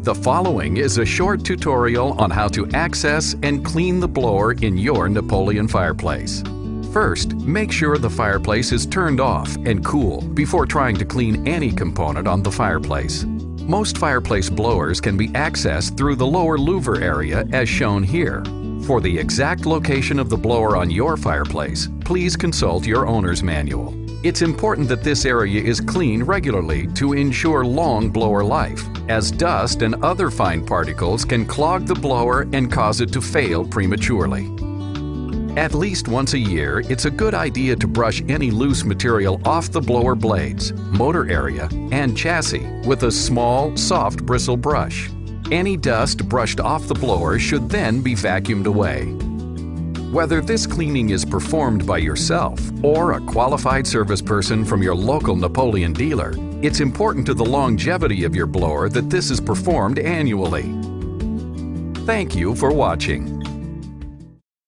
The following is a short tutorial on how to access and clean the blower in your Napoleon fireplace. First, make sure the fireplace is turned off and cool before trying to clean any component on the fireplace. Most fireplace blowers can be accessed through the lower louver area as shown here. For the exact location of the blower on your fireplace, please consult your owner's manual. It's important that this area is cleaned regularly to ensure long blower life, as dust and other fine particles can clog the blower and cause it to fail prematurely. At least once a year, it's a good idea to brush any loose material off the blower blades, motor area, and chassis with a small, soft bristle brush. Any dust brushed off the blower should then be vacuumed away. Whether this cleaning is performed by yourself or a qualified service person from your local Napoleon dealer, it's important to the longevity of your blower that this is performed annually. Thank you for watching.